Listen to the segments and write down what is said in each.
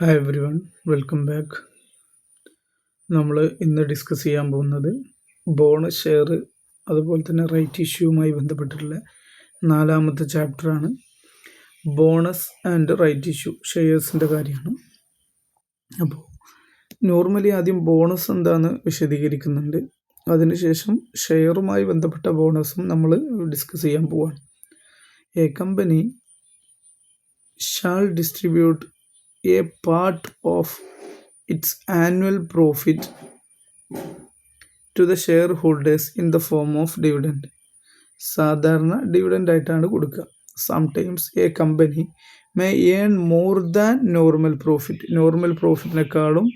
Hi every one, welcome back. നമ്മൾ ഇന്ന് discuss ചെയ്യാൻ പോകുന്നത് ബോണസ് ഷെയർ അതുപോലെ തന്നെ റൈറ്റ് ഇഷ്യൂവുമായി ബന്ധപ്പെട്ടിട്ടുള്ള നാലാമത്തെ ചാപ്റ്ററാണ്. ബോണസ് ആൻഡ് റൈറ്റ് ഇഷ്യൂ ഷെയർസിൻ്റെ കാര്യമാണ്. അപ്പോൾ നോർമലി ആദ്യം ബോണസ് എന്താണെന്ന് വിശദീകരിക്കുന്നുണ്ട്. അതിനുശേഷം ഷെയറുമായി ബന്ധപ്പെട്ട ബോണസും നമ്മൾ ഡിസ്കസ് ചെയ്യാൻ പോവാണ്. A company shall distribute a part of its annual profit to the shareholders in the form of dividend. സാധാരണ ഡിവിഡൻ്റ് ആയിട്ടാണ് കൊടുക്കുക. Sometimes a company may earn more than normal profit. Normal പ്രോഫിറ്റിനേക്കാളും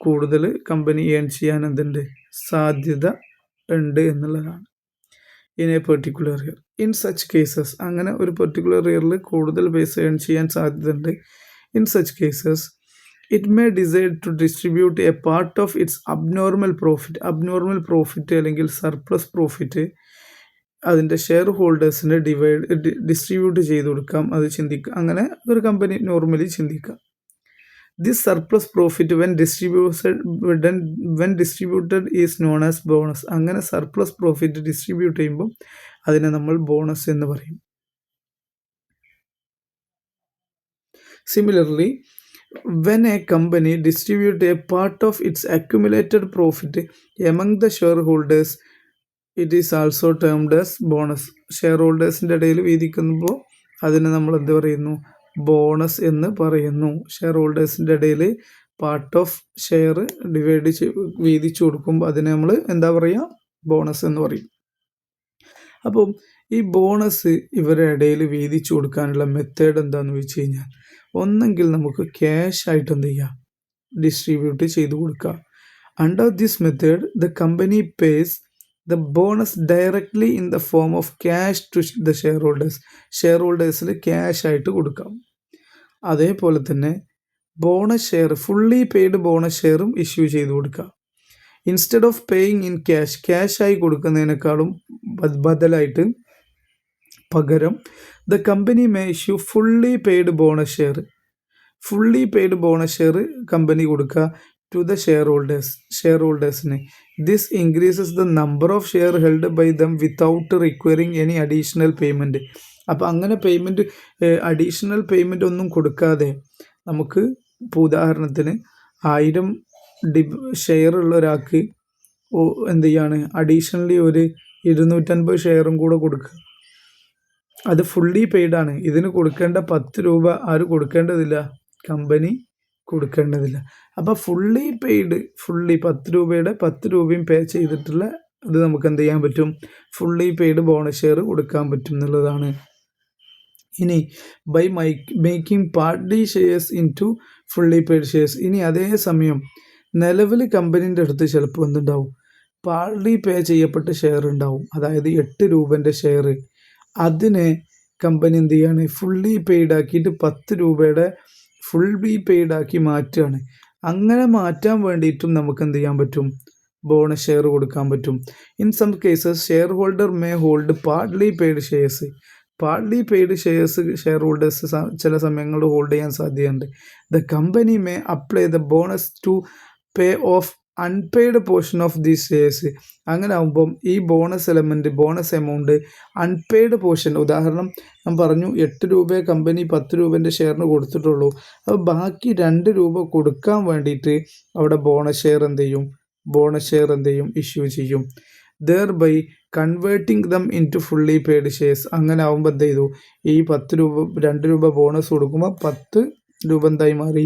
കൂടുതൽ കമ്പനി ഏൺ ചെയ്യാൻ എന്തുണ്ട്, സാധ്യത ഉണ്ട് എന്നുള്ളതാണ്. In a particular year. In such cases, അങ്ങനെ ഒരു പെർട്ടിക്കുലർ ഇയറിൽ കൂടുതൽ പൈസ ഏൺ ചെയ്യാൻ സാധ്യത ഉണ്ട്. In such cases, it may decide to distribute a part of its abnormal profit. Abnormal profit അല്ലെങ്കിൽ സർപ്ലസ് പ്രോഫിറ്റ് അതിൻ്റെ ഷെയർ ഹോൾഡേഴ്സിന് ഡിസ്ട്രിബ്യൂട്ട് ചെയ്ത് കൊടുക്കാം. അത് ചിന്തിക്കുക, അങ്ങനെ ഒരു കമ്പനി നോർമലി ചിന്തിക്കാം. This surplus profit when distributed is known as bonus. അങ്ങനെ സർപ്ലസ് പ്രോഫിറ്റ് ഡിസ്ട്രിബ്യൂട്ട് ചെയ്യുമ്പോൾ അതിനെ നമ്മൾ ബോണസ് എന്ന് പറയും. Similarly, when a company distributes a part of its accumulated profit among the shareholders, it is also termed as bonus. ഷെയർഹോൾഡേഴ്സിൻ്റെ ഇടയിൽ വീതിക്കുമ്പോൾ അതിന് നമ്മൾ എന്ത് പറയുന്നു, ബോണസ് എന്ന് പറയുന്നു. ഷെയർഹോൾഡേഴ്സിൻ്റെ ഇടയിൽ പാർട്ട് ഓഫ് ഷെയർ വീതിച്ചു കൊടുക്കുമ്പോൾ അതിന് നമ്മൾ എന്താ പറയുക, ബോണസ് എന്ന് പറയും. അപ്പം ഈ ബോണസ് ഇവരുടെ ഇടയിൽ വീതിച്ചു കൊടുക്കാനുള്ള മെത്തേഡ് എന്താണെന്ന് വെച്ച് കഴിഞ്ഞാൽ, ഒന്നെങ്കിൽ നമുക്ക് ക്യാഷ് ആയിട്ട് എന്ത് ചെയ്യാം, ഡിസ്ട്രിബ്യൂട്ട് ചെയ്ത് കൊടുക്കുക. Under this method the company pays the bonus directly in the form of cash to the shareholders. Share ഹോൾഡേഴ്സിൽ ക്യാഷ് ആയിട്ട് കൊടുക്കാം. അതേപോലെ തന്നെ bonus share, fully paid bonus ഷെയറും ഇഷ്യൂ ചെയ്ത് കൊടുക്കുക. Instead of paying in cash ആയി കൊടുക്കുന്നതിനേക്കാളും ബദലായിട്ട് പകരം the company may issue fully paid bonus share. Fully paid bonus share company കൊടുക്കുക ടു ദ ഷെയർ ഹോൾഡേഴ്സിന്. This increases the number of share held by them without requiring any additional payment. അപ്പോൾ അങ്ങനെ additional payment ഒന്നും കൊടുക്കാതെ നമുക്ക്, ഇപ്പോൾ ഉദാഹരണത്തിന് 1000 share ഉള്ള ഒരാൾക്ക് എന്ത് ചെയ്യാണ്, അഡീഷണലി ഒരു 250 ഷെയറും കൂടെ കൊടുക്കുക. അത് ഫുള്ളി പെയ്ഡാണ്. ഇതിന് കൊടുക്കേണ്ട 10 രൂപ ആര് കൊടുക്കേണ്ടതില്ല, കമ്പനി കൊടുക്കേണ്ടതില്ല. അപ്പോൾ ഫുള്ളി പെയ്ഡ്, 10 രൂപയുടെ 10 രൂപയും പേ ചെയ്തിട്ടുള്ള ഇത് നമുക്ക് എന്ത് ചെയ്യാൻ പറ്റും, ഫുള്ളി പെയ്ഡ് ബോണസ് ഷെയർ കൊടുക്കാൻ പറ്റും എന്നുള്ളതാണ്. ഇനി by making partly shares into fully paid shares. ഇനി അതേസമയം നിലവിൽ കമ്പനീൻ്റെ അടുത്ത് ചിലപ്പോൾ എന്തുണ്ടാവും, പാർട്ടി പേ ചെയ്യപ്പെട്ട ഷെയർ ഉണ്ടാവും. അതായത് 8 രൂപൻ്റെ ഷെയർ, അതിനെ കമ്പനി എന്ത് ചെയ്യാണ്, ഫുള്ളി പെയ്ഡ് ആക്കിയിട്ട് 10 രൂപയുടെ ഫുള്ളി പെയ്ഡ് ആക്കി മാറ്റുകയാണ്. അങ്ങനെ മാറ്റാൻ വേണ്ടിയിട്ടും നമുക്ക് എന്ത് ചെയ്യാൻ പറ്റും, ബോണസ് ഷെയർ കൊടുക്കാൻ പറ്റും. In some cases shareholder may hold partly paid shares. Partly paid shareholders ചില സമയങ്ങളിൽ ഹോൾഡ് ചെയ്യാൻ സാധ്യതയുണ്ട്. The company may apply the bonus to pay off unpaid portion of these shares. അങ്ങനെ ആകുമ്പം ഈ bonus amount unpaid portion, ഉദാഹരണം ഞാൻ പറഞ്ഞു 8 രൂപയെ കമ്പനി 10 രൂപേൻ്റെ ഷെയറിന് കൊടുത്തിട്ടുള്ളൂ. അപ്പോൾ ബാക്കി 2 രൂപ കൊടുക്കാൻ വേണ്ടിയിട്ട് അവിടെ ബോണസ് ഷെയർ എന്ത് ചെയ്യും, ഇഷ്യൂ ചെയ്യും. Thereby converting them into fully paid shares. അങ്ങനെ ആകുമ്പോൾ എന്ത് ചെയ്തു, ഈ 2 രൂപ ബോണസ് കൊടുക്കുമ്പോൾ 10 രൂപ എന്തായി മാറി,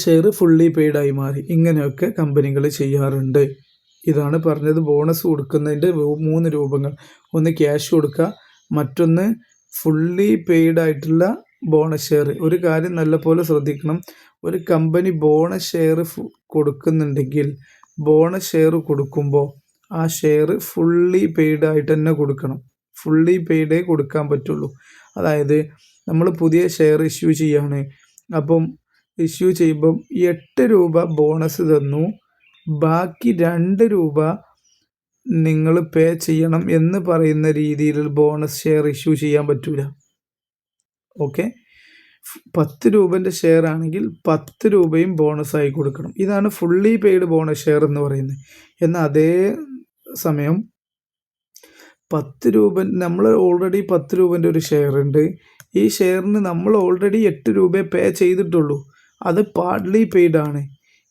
ഷെയർ ഫുള്ളി പെയ്ഡായി മാറി. ഇങ്ങനെയൊക്കെ കമ്പനികൾ ചെയ്യാറുണ്ട്. ഇതാണ് പറഞ്ഞത് ബോണസ് കൊടുക്കുന്നതിൻ്റെ 3 രൂപങ്ങൾ. ഒന്ന് ക്യാഷ് കൊടുക്കുക, മറ്റൊന്ന് ഫുള്ളി പെയ്ഡ് ആയിട്ടുള്ള ബോണസ് ഷെയർ. ഒരു കാര്യം നല്ലപോലെ ശ്രദ്ധിക്കണം, ഒരു കമ്പനി ബോണസ് ഷെയർ കൊടുക്കുന്നുണ്ടെങ്കിൽ ബോണസ് ഷെയർ കൊടുക്കുമ്പോൾ ആ ഷെയർ ഫുള്ളി പെയ്ഡ് ആയിട്ട് തന്നെ കൊടുക്കണം. ഫുള്ളി പെയ്ഡേ കൊടുക്കാൻ പറ്റുള്ളൂ. അതായത് നമ്മൾ പുതിയ ഷെയർ ഇഷ്യൂ ചെയ്യാണ്, അപ്പം ഇഷ്യൂ ചെയ്യുമ്പം 8 രൂപ ബോണസ് തന്നു, ബാക്കി 2 രൂപ നിങ്ങൾ പേ ചെയ്യണം എന്ന് പറയുന്ന രീതിയിൽ ബോണസ് ഷെയർ ഇഷ്യൂ ചെയ്യാൻ പറ്റൂല. ഓക്കെ, 10 രൂപൻ്റെ ഷെയർ ആണെങ്കിൽ 10 രൂപയും ബോണസായി കൊടുക്കണം. ഇതാണ് ഫുള്ളി പെയ്ഡ് ബോണസ് ഷെയർ എന്ന് പറയുന്നത്. എന്നാൽ അതേ സമയം 10 രൂപ നമ്മൾ ഓൾറെഡി 10 രൂപൻ്റെ ഒരു ഷെയർ ഉണ്ട്. ഈ ഷെയറിന് നമ്മൾ ഓൾറെഡി 8 രൂപ പേ ചെയ്തിട്ടുള്ളൂ. അത് പാർട്ട്ലി പെയ്ഡ് ആണ്.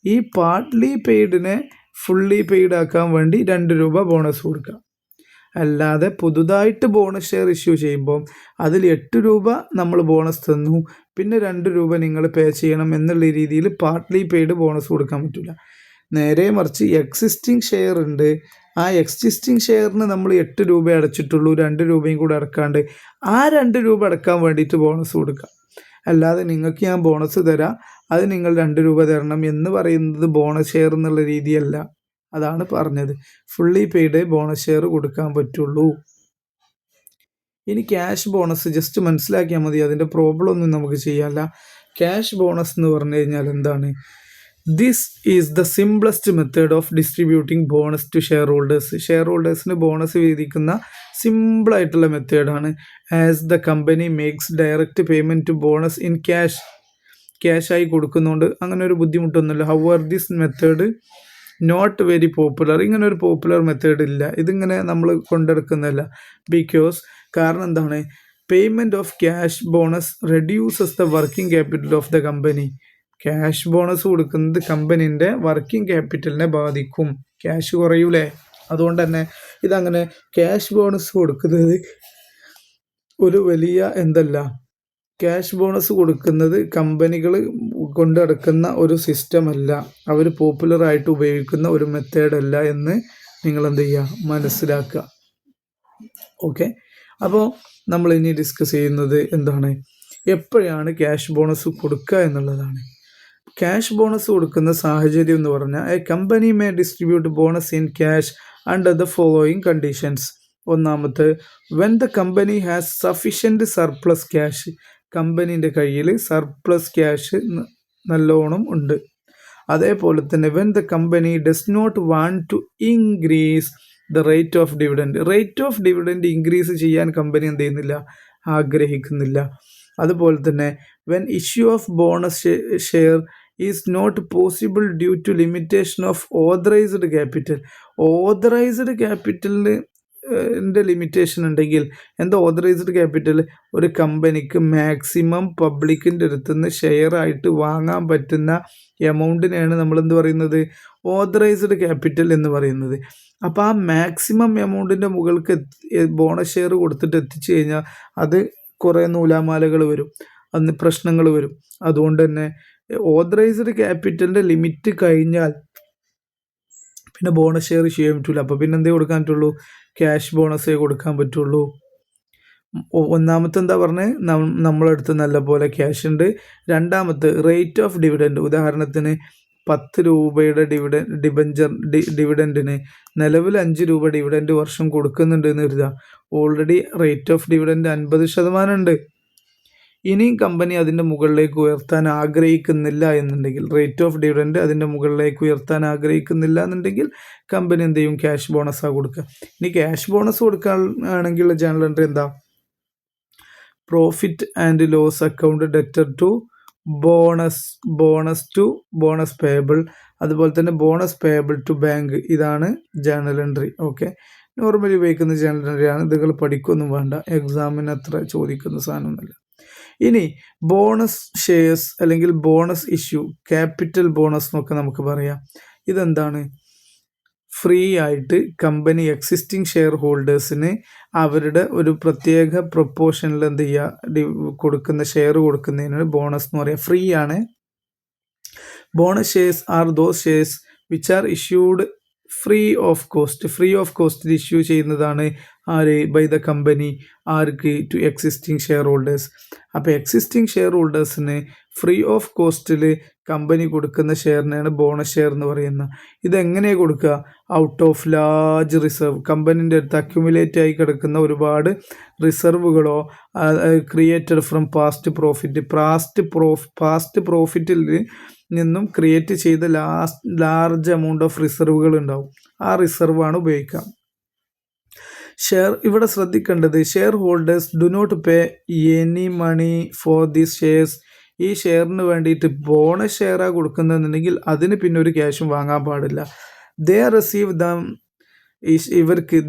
ഈ പാർട്ട്ലി പെയ്ഡിനെ ഫുള്ളി പെയ്ഡ് ആക്കാൻ വേണ്ടി 2 രൂപ ബോണസ് കൊടുക്കുക. അല്ലാതെ പുതുതായിട്ട് ബോണസ് ഷെയർ ഇഷ്യൂ ചെയ്യുമ്പോൾ അതിൽ 8 രൂപ നമ്മൾ ബോണസ് തന്നു, പിന്നെ 2 രൂപ നിങ്ങൾ പേ ചെയ്യണം എന്നുള്ള രീതിയിൽ പാർട്ട്ലി പെയ്ഡ് ബോണസ് കൊടുക്കാൻ പറ്റില്ല. നേരെ മറിച്ച് എക്സിസ്റ്റിംഗ് ഷെയർ ഉണ്ട്. ആ എക്സിസ്റ്റിംഗ് ഷെയറിന് നമ്മൾ 8 രൂപ അടച്ചിട്ടുള്ളൂ, 2 രൂപയും കൂടെ അടക്കാണ്ട് ആ 2 രൂപ അടക്കാൻ വേണ്ടിയിട്ട് ബോണസ് കൊടുക്കാം. അല്ലാതെ നിങ്ങൾക്ക് ഞാൻ ബോണസ് തരാം, അത് നിങ്ങൾ 2 രൂപ തരണം എന്ന് പറയുന്നത് ബോണസ് ഷെയർ എന്നുള്ള രീതിയല്ല. അതാണ് പറഞ്ഞത്. ഫുള്ളി പെയ്ഡ് ബോണസ് ഷെയർ കൊടുക്കാൻ പറ്റുള്ളൂ. ഇനി ക്യാഷ് ബോണസ് ജസ്റ്റ് മനസ്സിലാക്കിയാൽ മതി, അതിൻ്റെ പ്രോബ്ലം ഒന്നും നമുക്ക് ചെയ്യാല്ല. ക്യാഷ് ബോണസ് എന്ന് പറഞ്ഞു കഴിഞ്ഞാൽ എന്താണ്? This is the simplest method of distributing bonus to shareholders. Share ഹോൾഡേഴ്സിന് ബോണസ് വിധിക്കുന്ന സിമ്പിളായിട്ടുള്ള മെത്തേഡാണ്. As the company makes direct payment to bonus in ക്യാഷായി കൊടുക്കുന്നുണ്ട്. അങ്ങനെ ഒരു ബുദ്ധിമുട്ടൊന്നുമില്ല. However this method not very popular. ഇങ്ങനെ ഒരു പോപ്പുലർ മെത്തേഡ് ഇല്ല, ഇതിങ്ങനെ നമ്മൾ കൊണ്ടെടുക്കുന്നില്ല. കാരണം എന്താണ്? Payment of cash bonus reduces the working capital of the company. Cash bonus കൊടുക്കുന്നത് കമ്പനീൻ്റെ വർക്കിംഗ് ക്യാപിറ്റലിനെ ബാധിക്കും. ക്യാഷ് കുറയൂലേ? അതുകൊണ്ട് തന്നെ ഇതങ്ങനെ ക്യാഷ് ബോണസ് കൊടുക്കുന്നത് ഒരു വലിയ ക്യാഷ് ബോണസ് കൊടുക്കുന്നത് കമ്പനികൾ കൊണ്ട് നടക്കുന്ന ഒരു സിസ്റ്റം അല്ല, അവർ പോപ്പുലറായിട്ട് ഉപയോഗിക്കുന്ന ഒരു മെത്തേഡല്ല എന്ന് നിങ്ങൾ മനസ്സിലാക്കുക. ഓക്കെ, അപ്പോൾ നമ്മൾ ഇനി ഡിസ്കസ് ചെയ്യുന്നത് എന്താണ്? എപ്പോഴാണ് ക്യാഷ് ബോണസ് കൊടുക്കുക എന്നുള്ളതാണ്. ക്യാഷ് ബോണസ് കൊടുക്കുന്ന സാഹചര്യം എന്ന് പറഞ്ഞാൽ a company may distribute bonus in cash under the following conditions. ഒന്നാമത്തെ, when the company has sufficient surplus cash. കമ്പനീൻ്റെ കയ്യിൽ സർപ്ലസ് ക്യാഷ് നല്ലോണം ഉണ്ട്. അതേപോലെ തന്നെ when the company does not want to increase the rate of dividend. Rate of dividend increase ചെയ്യാൻ company എന്ത് ചെയ്യുന്നില്ല? ആഗ്രഹിക്കുന്നില്ല. അതുപോലെ തന്നെ when issue of bonus share is not possible due to limitation of authorised capital. Authorised ക്യാപിറ്റലിന് limitation ഉണ്ടെങ്കിൽ authorised capital? ഒരു കമ്പനിക്ക് maximum പബ്ലിക്കിൻ്റെ അടുത്തുനിന്ന് ഷെയർ ആയിട്ട് വാങ്ങാൻ പറ്റുന്ന എമൗണ്ടിനെയാണ് നമ്മൾ പറയുന്നത്? ഓതറൈസ്ഡ് ക്യാപിറ്റൽ എന്ന് പറയുന്നത്. അപ്പോൾ ആ മാക്സിമം എമൗണ്ടിൻ്റെ മുകൾക്ക് ബോണസ് ഷെയർ കൊടുത്തിട്ട് എത്തിച്ചു കഴിഞ്ഞാൽ അത് കുറേ നൂലാമാലകൾ വരും, അന്ന് പ്രശ്നങ്ങൾ വരും. അതുകൊണ്ട് തന്നെ ഓതറൈസ്ഡ് ക്യാപിറ്റലിൻ്റെ ലിമിറ്റ് കഴിഞ്ഞാൽ പിന്നെ ബോണസ് ഷെയർ ചെയ്യാൻ പറ്റില്ല. അപ്പോൾ പിന്നെ എന്തേ കൊടുക്കാൻ പറ്റുള്ളൂ? ക്യാഷ് ബോണസേ കൊടുക്കാൻ പറ്റുള്ളൂ. ഒന്നാമത്തെ പറഞ്ഞത്? നമ്മളടുത്ത് നല്ലപോലെ ക്യാഷ് ഉണ്ട്. രണ്ടാമത്തെ റേറ്റ് ഓഫ് ഡിവിഡൻഡ്. ഉദാഹരണത്തിന് 10 രൂപയുടെ ഡിവിഡൻറ്റിന് നിലവിൽ 5 രൂപ ഡിവിഡൻറ്റ് വർഷം കൊടുക്കുന്നുണ്ട് എന്ന് കരുതുക. ഓൾറെഡി റേറ്റ് ഓഫ് ഡിവിഡൻറ്റ് 50% ഉണ്ട്. ഇനിയും കമ്പനി അതിൻ്റെ മുകളിലേക്ക് ഉയർത്താൻ ആഗ്രഹിക്കുന്നില്ല എന്നുണ്ടെങ്കിൽ, റേറ്റ് ഓഫ് ഡിവിഡൻറ്റ് അതിൻ്റെ മുകളിലേക്ക് ഉയർത്താൻ ആഗ്രഹിക്കുന്നില്ല എന്നുണ്ടെങ്കിൽ കമ്പനി എന്ത് ചെയ്യും? ക്യാഷ് ബോണസാണ് കൊടുക്കുക. ഇനി ക്യാഷ് ബോണസ് കൊടുക്കുകയാണെങ്കിൽ journal entry profit and loss account debtor to bonus payable. അതുപോലെ തന്നെ ബോണസ് പേയബിൾ ടു ബാങ്ക്. ഇതാണ് ജേണൽ എൻട്രി. ഓക്കെ, നോർമലി ഉപയോഗിക്കുന്ന ജേണൽ എൻട്രിയാണ്. ഇതുകൾ പഠിക്കൊന്നും വേണ്ട, എക്സാമിന് അത്ര ചോദിക്കുന്ന സാധനമൊന്നുമില്ല. ഇനി ബോണസ് ഷെയർസ് അല്ലെങ്കിൽ ബോണസ് ഇഷ്യൂ, ക്യാപിറ്റൽ ബോണസ് എന്നൊക്കെ നമുക്ക് പറയാം. ഇതെന്താണ്? ഫ്രീ ആയിട്ട് കമ്പനി എക്സിസ്റ്റിംഗ് ഷെയർ ഹോൾഡേഴ്സിന് അവരുടെ ഒരു പ്രത്യേക പ്രൊപ്പോർഷനിൽ കൊടുക്കുന്ന ഷെയർ കൊടുക്കുന്നതിനാണ് ബോണസ് എന്ന് പറയുക. ഫ്രീ ആണ്. Bonus shares are those shares which are issued free of cost issue ചെയ്യുന്നതാണ് ബൈ ദ കമ്പനി. ആർക്ക്? To existing shareholders. അപ്പോൾ എക്സിസ്റ്റിംഗ് ഷെയർ ഹോൾഡേഴ്സിന് ഫ്രീ ഓഫ് കോസ്റ്റിൽ കമ്പനി കൊടുക്കുന്ന ഷെയറിനെയാണ് ബോണസ് ഷെയർ എന്ന് പറയുന്നത്. ഇതെങ്ങനെയാണ് കൊടുക്കുക? Out of large reserve. കമ്പനീൻ്റെ അടുത്ത് അക്യുമുലേറ്റ് ആയി കിടക്കുന്ന ഒരുപാട് റിസർവുകളോ ക്രിയേറ്റഡ് ഫ്രം പാസ്റ്റ് പ്രോഫിറ്റിൽ നിന്നും ക്രിയേറ്റ് ചെയ്ത ലാർജ് എമൗണ്ട് ഓഫ് റിസർവുകൾ ഉണ്ടാവും. ആ റിസർവാണ് ഉപയോഗിക്കുക. ഇവിടെ ശ്രദ്ധിക്കേണ്ടത് shareholders do not pay any money for these shares. ഈ ഷെയറിന് വേണ്ടിയിട്ട് ബോണസ് ഷെയറാണ് കൊടുക്കുന്നതെന്നുണ്ടെങ്കിൽ അതിന് പിന്നെ ഒരു ക്യാഷും വാങ്ങാൻ പാടില്ല. ദേ റിസീവ് ദം, ഇവർക്ക്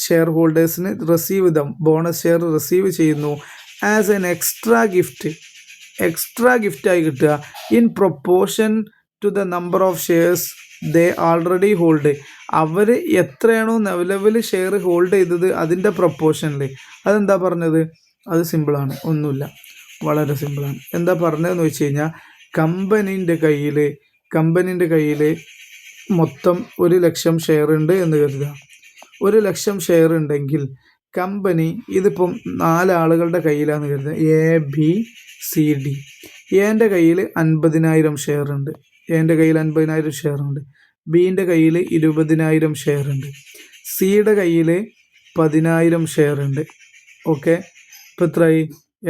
ഷെയർ ഹോൾഡേഴ്സിന് receive them bonus share receive ചെയ്യുന്നു ആസ് എൻ എക്സ്ട്രാ ഗിഫ്റ്റ് ആയി കിട്ടുക in proportion to the number of shares they already hold. അവർ എത്രയാണോ നിലവിൽ ഷെയർ ഹോൾഡ് ചെയ്തത് അതിൻ്റെ പ്രൊപ്പോർഷനിൽ. അതെന്താ പറഞ്ഞത്? അത് സിമ്പിളാണ്, ഒന്നുമില്ല, വളരെ സിമ്പിളാണ്. എന്താ പറഞ്ഞതെന്ന് വെച്ച് കഴിഞ്ഞാൽ കമ്പനീൻ്റെ കയ്യിൽ മൊത്തം 1,00,000 ഷെയർ ഉണ്ട് എന്ന് കരുതുക. 1,00,000 ഷെയർ ഉണ്ടെങ്കിൽ കമ്പനി ഇതിപ്പം 4 ആളുകളുടെ കയ്യിലാണെന്ന് കരുതുക, ABCD. എൻ്റെ കയ്യിൽ 50,000 ഷെയർ ഉണ്ട്, ബിൻ്റെ കയ്യിൽ 20,000 ഷെയർ ഉണ്ട്, സിയുടെ കയ്യിൽ 10,000 ഷെയർ ഉണ്ട്. ഓക്കെ, ഇപ്പോൾ എത്രയായി?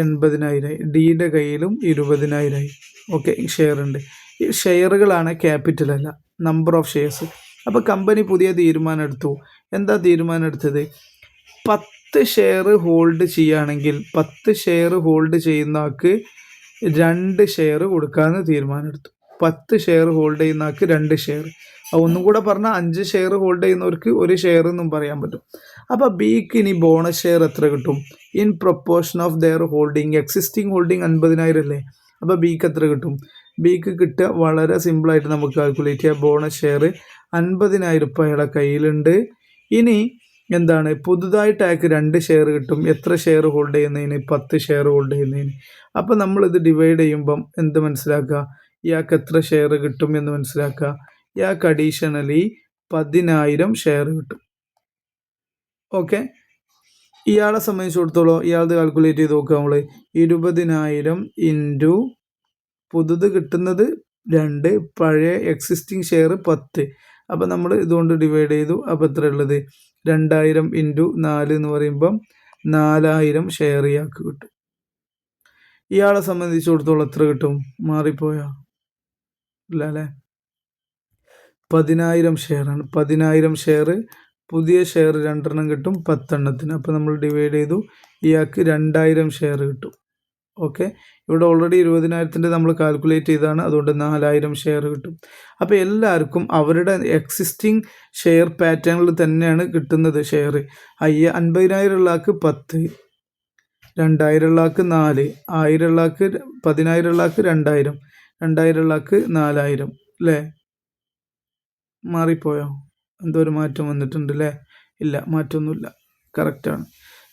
80,000. ഡിയുടെ കയ്യിലും 20,000. ഓക്കെ, ഷെയർ ഉണ്ട്. ഈ ഷെയറുകളാണ്, ക്യാപിറ്റൽ അല്ല, നമ്പർ ഓഫ് ഷെയർസ്. അപ്പോൾ കമ്പനി പുതിയ തീരുമാനം എടുത്തു. എന്താ തീരുമാനം എടുത്തത്? 10 ഷെയർ ഹോൾഡ് ചെയ്യുകയാണെങ്കിൽ 10 ഷെയർ ഹോൾഡ് ചെയ്യുന്ന ആൾക്ക് 2 ഷെയർ കൊടുക്കാമെന്ന് തീരുമാനമെടുത്തു. 10 ഷെയർ ഹോൾഡ് ചെയ്യുന്ന ആൾക്ക് 2 ഷെയർ. ഒന്നും കൂടെ പറഞ്ഞാൽ 5 ഷെയർ ഹോൾഡ് ചെയ്യുന്നവർക്ക് 1 ഷെയർ എന്നും പറയാൻ പറ്റും. അപ്പോൾ ബിക്ക് ഇനി ബോണസ് ഷെയർ എത്ര കിട്ടും? In proportion of their holding. Existing holding 50,000 അല്ലേ? അപ്പോൾ ബിക്ക് എത്ര കിട്ടും? ബിക്ക് കിട്ടുക വളരെ സിമ്പിളായിട്ട് നമുക്ക് കാൽക്കുലേറ്റ് ചെയ്യാം. ബോണസ് ഷെയർ 50,000 രൂപ അയാളുടെ കയ്യിലുണ്ട്. ഇനി എന്താണ്? പുതുതായിട്ട് അയാൾക്ക് 2 ഷെയർ കിട്ടും. എത്ര ഷെയർ ഹോൾഡ് ചെയ്യുന്നതിന്? 10 ഷെയർ ഹോൾഡ് ചെയ്യുന്നതിന്. അപ്പോൾ നമ്മളിത് ഡിവൈഡ് ചെയ്യുമ്പം എന്ത് മനസ്സിലാക്കുക? ഇയാൾക്ക് എത്ര ഷെയർ കിട്ടും എന്ന് മനസ്സിലാക്കുക. ഇയാൾക്ക് അഡീഷണലി 10,000 ഷെയർ കിട്ടും. ഓക്കെ, ഇയാളെ സംബന്ധിച്ചിടത്തോളം ഇയാളത് കാൽക്കുലേറ്റ് ചെയ്ത് നോക്കുക. നമ്മൾ 20,000 ഇൻറ്റു പുതുത് കിട്ടുന്നത് 2, പഴയ എക്സിസ്റ്റിംഗ് ഷെയർ 10. അപ്പോൾ നമ്മൾ ഇതുകൊണ്ട് ഡിവൈഡ് ചെയ്തു. അപ്പോൾ എത്ര ഉള്ളത്? 2,000 ഇൻറ്റു 4 എന്ന് പറയുമ്പം 4,000 ഷെയർ ഇയാൾക്ക് കിട്ടും. ഇയാളെ സംബന്ധിച്ചിടത്തോളം എത്ര കിട്ടും? മാറിപ്പോയാ? ഇല്ല അല്ലേ? 10,000 ഷെയറാണ്. 10,000 ഷെയർ, പുതിയ ഷെയർ 2 കിട്ടും 10 എണ്ണത്തിന്. അപ്പോൾ നമ്മൾ ഡിവൈഡ് ചെയ്തു. ഇയാൾക്ക് 2,000 ഷെയർ കിട്ടും. ഓക്കെ, ഇവിടെ ഓൾറെഡി 20,000 നമ്മൾ കാൽക്കുലേറ്റ് ചെയ്താണ്, അതുകൊണ്ട് 4,000 ഷെയർ കിട്ടും. അപ്പോൾ എല്ലാവർക്കും അവരുടെ എക്സിസ്റ്റിംഗ് ഷെയർ പാറ്റേണിൽ തന്നെയാണ് കിട്ടുന്നത് ഷെയർ. 50,000 ഉള്ള ആൾക്ക് 10, 2,000 ഉള്ള ആൾക്ക് 4, 1,000 ഉള്ള ആൾക്ക് 10,000 ഉള്ള ആൾക്ക് 2,000, 2,000 ഉള്ള ആൾക്ക് 4,000. അല്ലേ? മാറിപ്പോയോ? എന്തോ ഒരു മാറ്റം വന്നിട്ടുണ്ട് അല്ലേ? ഇല്ല, മാറ്റമൊന്നുമില്ല, കറക്റ്റാണ്.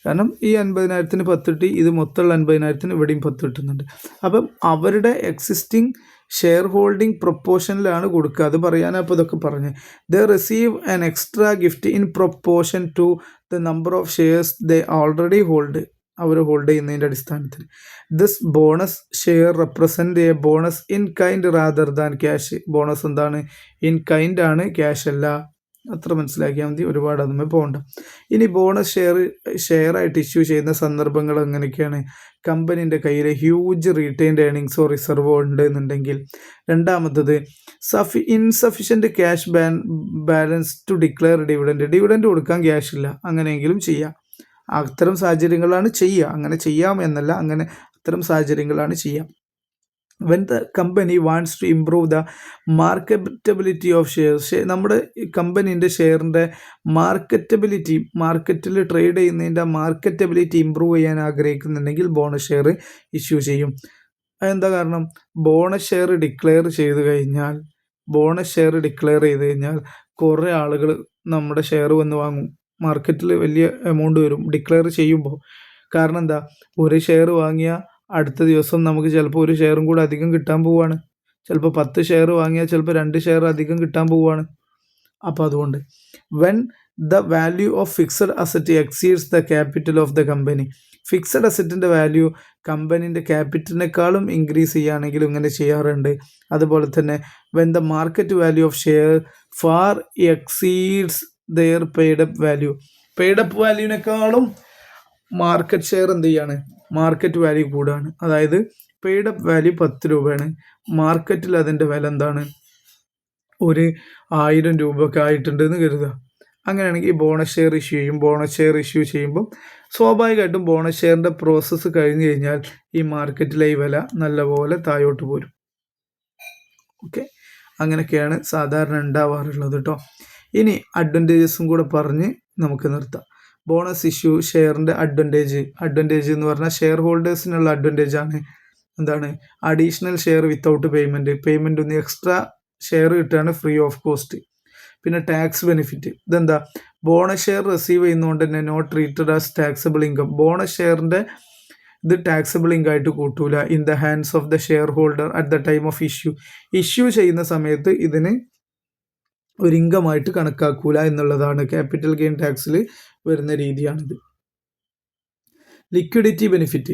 കാരണം ഈ 50,000-ന് 10 കിട്ടി, ഇത് മൊത്തമുള്ള 50,000-ന് ഇവിടെയും 10 കിട്ടുന്നുണ്ട്. അപ്പം അവരുടെ എക്സിസ്റ്റിംഗ് ഷെയർ ഹോൾഡിംഗ് പ്രൊപ്പോർഷനിലാണ് കൊടുക്കുക. അത് പറയാനാണ് അപ്പോൾ ഇതൊക്കെ പറഞ്ഞത്. They receive an extra gift in proportion to the number of shares they already hold. അവർ ഹോൾഡ് ചെയ്യുന്നതിൻ്റെ അടിസ്ഥാനത്തിൽ. This bonus share represent a bonus in kind rather than cash. Bonus എന്താണ്? ഇൻ കൈൻഡ് ആണ്, ക്യാഷ് അല്ല. അത്ര മനസ്സിലാക്കിയാൽ മതി, ഒരുപാട് അതുമേ പോകണ്ട. ഇനി ബോണസ് ഷെയറായിട്ട് ഇഷ്യൂ ചെയ്യുന്ന സന്ദർഭങ്ങൾ എങ്ങനെയൊക്കെയാണ്? കമ്പനീൻ്റെ കയ്യിൽ ഹ്യൂജ് റീറ്റെയിൻഡ് ഏർണിങ്സോ റിസർവോ ഉണ്ട് എന്നുണ്ടെങ്കിൽ. രണ്ടാമത്തത് insufficient cash balance to declare dividend കൊടുക്കാൻ ക്യാഷ് ഇല്ല, അങ്ങനെയെങ്കിലും ചെയ്യാം. അത്തരം സാഹചര്യങ്ങളാണ് ചെയ്യുക. അങ്ങനെ ചെയ്യാം എന്നല്ല, അങ്ങനെ അത്തരം സാഹചര്യങ്ങളാണ് ചെയ്യാം. when the company wants to improve the marketability of shares. നമ്മുടെ കമ്പനീൻ്റെ ഷെയറിൻ്റെ മാർക്കറ്റിൽ ട്രേഡ് ചെയ്യുന്നതിൻ്റെ മാർക്കറ്റബിലിറ്റി ഇമ്പ്രൂവ് ചെയ്യാൻ ആഗ്രഹിക്കുന്നുണ്ടെങ്കിൽ ബോണസ് ഷെയർ ഇഷ്യൂ ചെയ്യും. അതെന്താ കാരണം? ബോണസ് ഷെയർ ഡിക്ലെയർ ചെയ്ത് കഴിഞ്ഞാൽ കുറേ ആളുകൾ നമ്മുടെ ഷെയർ വന്ന് വാങ്ങും. മാർക്കറ്റിൽ വലിയ എമൗണ്ട് വരും ഡിക്ലെയർ ചെയ്യുമ്പോൾ. കാരണം എന്താ? ഒരു ഷെയർ വാങ്ങിയാൽ അടുത്ത ദിവസം നമുക്ക് ചിലപ്പോൾ 1 ഷെയറും കൂടെ അധികം കിട്ടാൻ പോവുകയാണ്. ചിലപ്പോൾ 10 ഷെയർ വാങ്ങിയാൽ ചിലപ്പോൾ 2 ഷെയർ അധികം കിട്ടാൻ പോവുകയാണ്. അപ്പോൾ അതുകൊണ്ട് when the value of fixed asset exceeds the capital of the company. Fixed അസറ്റിൻ്റെ വാല്യൂ കമ്പനീൻ്റെ ക്യാപിറ്റലിനേക്കാളും ഇൻക്രീസ് ചെയ്യുകയാണെങ്കിലും ഇങ്ങനെ ചെയ്യാറുണ്ട്. അതുപോലെ തന്നെ when the market value of share far exceeds their paid up വാല്യൂവിനേക്കാളും മാർക്കറ്റ് ഷെയർ എന്ത് ചെയ്യാണ്? മാർക്കറ്റ് വാല്യൂ കൂടാണ്. അതായത് പെയ്ഡപ്പ് വാല്യൂ 10 രൂപയാണ്, മാർക്കറ്റിൽ അതിൻ്റെ വില എന്താണ്? 1,000 രൂപയൊക്കെ ആയിട്ടുണ്ട് എന്ന് കരുതുക. അങ്ങനെയാണെങ്കിൽ ബോണസ് ഷെയർ ഇഷ്യൂ ചെയ്യും. ബോണസ് ഷെയർ ഇഷ്യൂ ചെയ്യുമ്പോൾ സ്വാഭാവികമായിട്ടും ബോണസ് ഷെയറിൻ്റെ പ്രോസസ്സ് കഴിഞ്ഞ് കഴിഞ്ഞാൽ ഈ മാർക്കറ്റിലെ ഈ വില നല്ലപോലെ താഴോട്ട് പോരും. ഓക്കെ, അങ്ങനെയൊക്കെയാണ് സാധാരണ ഉണ്ടാവാറുള്ളത് കേട്ടോ. ഇനി അഡ്വാൻറ്റേജസും കൂടെ പറഞ്ഞ് നമുക്ക് നിർത്താം. ബോണസ് ഇഷ്യൂ ഷെയറിൻ്റെ അഡ്വാൻറ്റേജ് എന്ന് പറഞ്ഞാൽ ഷെയർ ഹോൾഡേഴ്സിനുള്ള അഡ്വാൻറ്റേജ് ആണ്. എന്താണ്? അഡീഷണൽ ഷെയർ വിത്തൗട്ട് പേയ്മെൻറ്റ് ഒന്ന് എക്സ്ട്രാ ഷെയർ കിട്ടുകയാണ് ഫ്രീ ഓഫ് കോസ്റ്റ്. പിന്നെ ടാക്സ് ബെനിഫിറ്റ്, ഇതെന്താ? ബോണസ് ഷെയർ റിസീവ് ചെയ്യുന്നതുകൊണ്ട് തന്നെ not treated as taxable income. Bonus ഷെയറിൻ്റെ ഇത് ടാക്സബിൾ ഇൻകം ആയിട്ട് കൂട്ടൂല. In the hands of the shareholder at the time of issue ചെയ്യുന്ന സമയത്ത് ഇതിന് ഒരു ഇൻകമായിട്ട് കണക്കാക്കൂല എന്നുള്ളതാണ് ക്യാപിറ്റൽ ഗെയിൻ ടാക്സിൽ വരുന്ന രീതിയാണിത്. ലിക്വിഡിറ്റി ബെനിഫിറ്റ്,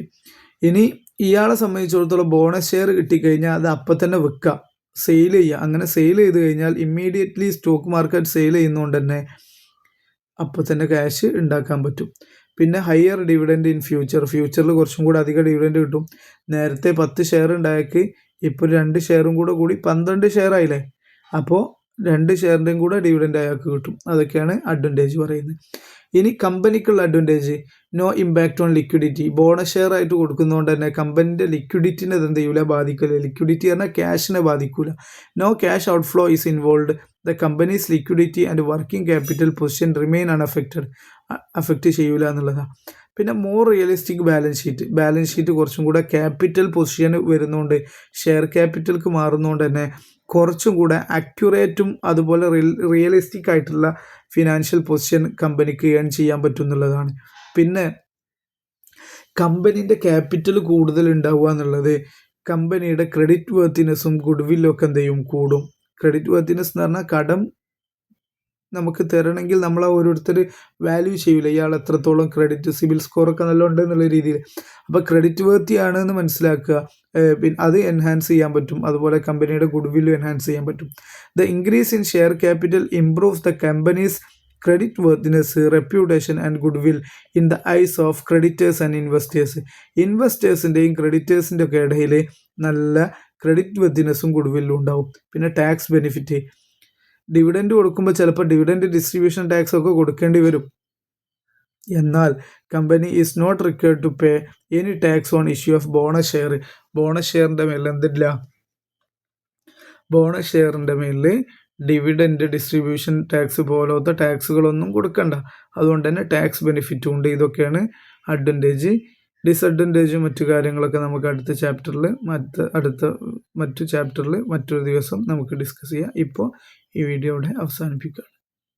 ഇനി ഇയാളെ സംബന്ധിച്ചിടത്തോളം ബോണസ് ഷെയർ കിട്ടിക്കഴിഞ്ഞാൽ അത് അപ്പം തന്നെ വിൽക്കുക, സെയിൽ ചെയ്യുക. അങ്ങനെ സെയിൽ ചെയ്ത് കഴിഞ്ഞാൽ ഇമ്മീഡിയറ്റ്ലി സ്റ്റോക്ക് മാർക്കറ്റ് സെയിൽ ചെയ്യുന്നതുകൊണ്ട് തന്നെ അപ്പോൾ തന്നെ ക്യാഷ് ഉണ്ടാക്കാൻ പറ്റും. പിന്നെ ഹയർ ഡിവിഡൻഡ് ഇൻ ഫ്യൂച്ചറിൽ കുറച്ചും കൂടി അധികം ഡിവിഡൻഡ് കിട്ടും. നേരത്തെ 10 ഷെയർ ഉണ്ടാക്കി ഇപ്പോൾ 2 ഷെയറും കൂടി 12 ഷെയർ ആയില്ലേ, അപ്പോൾ 2 ഷെയറിൻ്റെയും കൂടെ ഡിവിഡൻഡ് അയാൾക്ക് കിട്ടും. അതൊക്കെയാണ് അഡ്വാൻറ്റേജ് പറയുന്നത്. ഇനി കമ്പനിക്കുള്ള advantage, no impact on liquidity. Bonus share ആയിട്ട് കൊടുക്കുന്നതുകൊണ്ട് തന്നെ കമ്പനിൻ്റെ ലിക്വിഡിറ്റിനെ എന്ത് ചെയ്യൂല, ബാധിക്കില്ല. ലിക്വിഡിറ്റി പറഞ്ഞാൽ ക്യാഷിനെ ബാധിക്കൂല. No cash outflow is involve. The company's liquidity and working capital position remain affect ചെയ്യൂല എന്നുള്ളതാണ്. പിന്നെ മോർ റിയലിസ്റ്റിക് ബാലൻസ് ഷീറ്റ് കുറച്ചും കൂടെ ക്യാപിറ്റൽ പൊസിഷൻ വരുന്നതുകൊണ്ട് ഷെയർ ക്യാപിറ്റൽക്ക് മാറുന്നതുകൊണ്ട് തന്നെ കുറച്ചും കൂടെ അക്യുറേറ്റും അതുപോലെ റിയലിസ്റ്റിക് ആയിട്ടുള്ള ഫിനാൻഷ്യൽ പൊസിഷൻ കമ്പനിക്ക് ഏൺ ചെയ്യാൻ പറ്റും എന്നുള്ളതാണ്. പിന്നെ കമ്പനീൻ്റെ ക്യാപിറ്റൽ കൂടുതൽ ഉണ്ടാവുക എന്നുള്ളത് കമ്പനിയുടെ ക്രെഡിറ്റ് വർത്തിനെസ്സും ഗുഡ്വില്ലും ഒക്കെ എന്ത് ചെയ്യും, കൂടും. ക്രെഡിറ്റ് വർത്തിനെസ് എന്ന് പറഞ്ഞാൽ കടം നമുക്ക് തരണമെങ്കിൽ നമ്മൾ ഓരോരുത്തർ വാല്യൂ ചെയ്യില്ല, ഇയാൾ എത്രത്തോളം ക്രെഡിറ്റ് സിബിൽ സ്കോറൊക്കെ നല്ല ഉണ്ട് എന്നുള്ള രീതിയിൽ. അപ്പോൾ ക്രെഡിറ്റ് വർത്തി ആണ് എന്ന് മനസ്സിലാക്കുക, പിന്നെ അത് എൻഹാൻസ് ചെയ്യാൻ പറ്റും. അതുപോലെ കമ്പനിയുടെ ഗുഡ് വില്ലും എൻഹാൻസ് ചെയ്യാൻ പറ്റും. The increase in share capital improves the company's creditworthiness, reputation and goodwill in the eyes of creditors and ഇൻവെസ്റ്റേഴ്സിൻ്റെയും ക്രെഡിറ്റേഴ്സിൻ്റെ ഒക്കെ ഇടയിൽ നല്ല ക്രെഡിറ്റ് വർത്തിനെസ്സും ഗുഡ് വില്ലും ഉണ്ടാവും. പിന്നെ ടാക്സ് ബെനിഫിറ്റ്, ഡിവിഡൻഡ് കൊടുക്കുമ്പോൾ ചിലപ്പോൾ ഡിവിഡൻഡ് ഡിസ്ട്രിബ്യൂഷൻ ടാക്സ് ഒക്കെ കൊടുക്കേണ്ടി വരും. എന്നാൽ company is not required to pay any tax on issue of bonus ഷെയറിൻ്റെ മേലിൽ എന്തില്ല, ബോണസ് ഷെയറിൻ്റെ മേലിൽ ഡിവിഡൻഡ് ഡിസ്ട്രിബ്യൂഷൻ ടാക്സ് പോലത്തെ ടാക്സുകളൊന്നും കൊടുക്കണ്ട. അതുകൊണ്ട് തന്നെ ടാക്സ് ബെനിഫിറ്റും ഉണ്ട്. ഇതൊക്കെയാണ് അഡ്വാൻറ്റേജ്. ഡിസഡ്വാൻറ്റേജും മറ്റു കാര്യങ്ങളൊക്കെ നമുക്ക് അടുത്ത ചാപ്റ്ററിൽ മറ്റു ചാപ്റ്ററിൽ മറ്റൊരു ദിവസം നമുക്ക് ഡിസ്കസ് ചെയ്യാം. ഇപ്പോൾ ഈ വീഡിയോ ഇവിടെ അവസാനിപ്പിക്കാം.